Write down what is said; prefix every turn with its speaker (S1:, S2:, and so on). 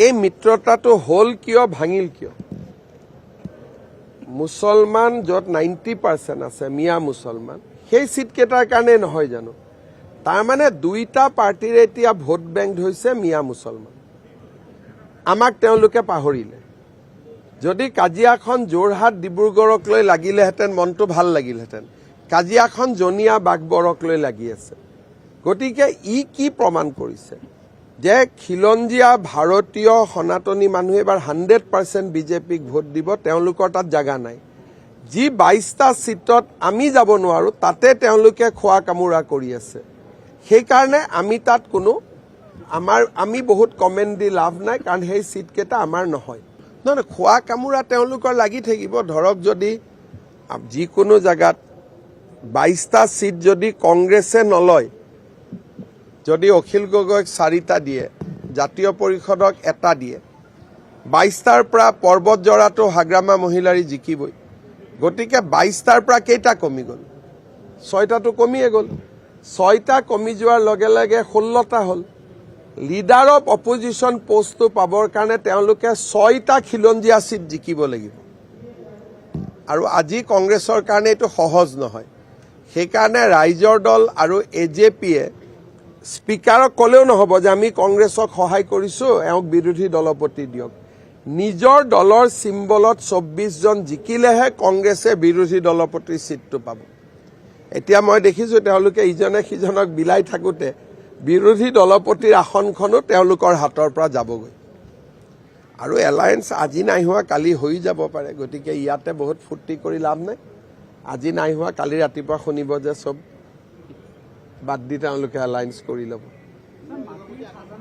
S1: এই মিত্ৰতাটো হ'ল কিয় ভাঙিল কিয় মুছলমান য'ত 90% আছে মিয়া মুছলমান সেই সিট কেইটাৰ কাৰণে নহয় জানো তাৰমানে দুইটা পাৰ্টিৰ এতিয়া ভোট বেংক হৈছে মিয়া মুছলমান আমাক তেওঁলোকে পাহৰিলে যদি কাজিয়াখন যোৰহাট ডিব্ৰুগড়ক লৈ লাগিলেহেঁতেন মনটো ভাল লাগিলহেঁতেন কাজিয়াখন জনিয়া বাগবৰক লৈ লাগি আছে গতিকে ই কি প্ৰমাণ কৰিছে যে খিলঞ্জীয়া ভাৰতীয় সনাতনী মানুহে এবাৰ 100% বিজেপিক ভোট দিব তেওঁলোকৰ তাত জাগা নাই যি 22টা সিটত আমি যাব নোৱাৰো তাতে তেওঁলোকে খোৱা কামুৰা কৰি আছে সেই কাৰণে আমি তাত কোনো আমি বহুত কমেন্ট দি লাভ নাই কাৰণ সেই সিট কেইটা আমাৰ নহয় নহয় খোৱা কামুৰা তেওঁলোকৰ লাগি থাকিব ধৰক যদি যিকোনো জায়গাত 22টা সিট যদি কংগ্ৰেছে নলয় যদি অখিল গগৈক 4টা দিয়ে জাতীয় পৰিষদক 1টা দিয়ে 22টাৰ পৰা পৰ্বত জৰাটো হাগ্ৰামা মহিলাৰী জিকিবই গতিকে 22টাৰ পৰা কেইটা কমি গ'ল 6টাটো কমিয়ে গ'ল 6টা কমি যোৱাৰ লগে লগে 16টা হ'ল লিডাৰ অফ অপজিশ্যন পোষ্টটো পাবৰ কাৰণে তেওঁলোকে 6টা খিলঞ্জীয়া সিট জিকিব লাগিব আৰু আজি কংগ্ৰেছৰ কাৰণে এইটো সহজ নহয় সেইকাৰণে ৰাইজৰ দল আৰু এজেপিয়ে স্পিকাৰক ক'লেও নহ'ব যে আমি কংগ্ৰেছক সহায় কৰিছো এওঁক বিৰোধী দলপতি দিয়ক নিজৰ দলৰ সিম্বলত 24 জন জিকিলেহে কংগ্ৰেছে বিৰোধী দলপতিৰ সিটটো পাব এতিয়া মই দেখিছো তেওঁলোকে ইজনে সিজনক বিলাই থাকোতে বিৰোধী দলপতিৰ আসনখনো তেওঁলোকৰ হাতৰ পৰা যাবগৈ আৰু এলায়েন্স আজি নাই হোৱা কালি হৈ যাব পাৰে গতিকে ইয়াতে বহুত ফুৰ্তি কৰি লাভ নাই আজি নাই হোৱা কালি ৰাতিপুৱা শুনিব যে সব বাদ দি তেওঁলোকে এলায়েন্স কৰি ল'ব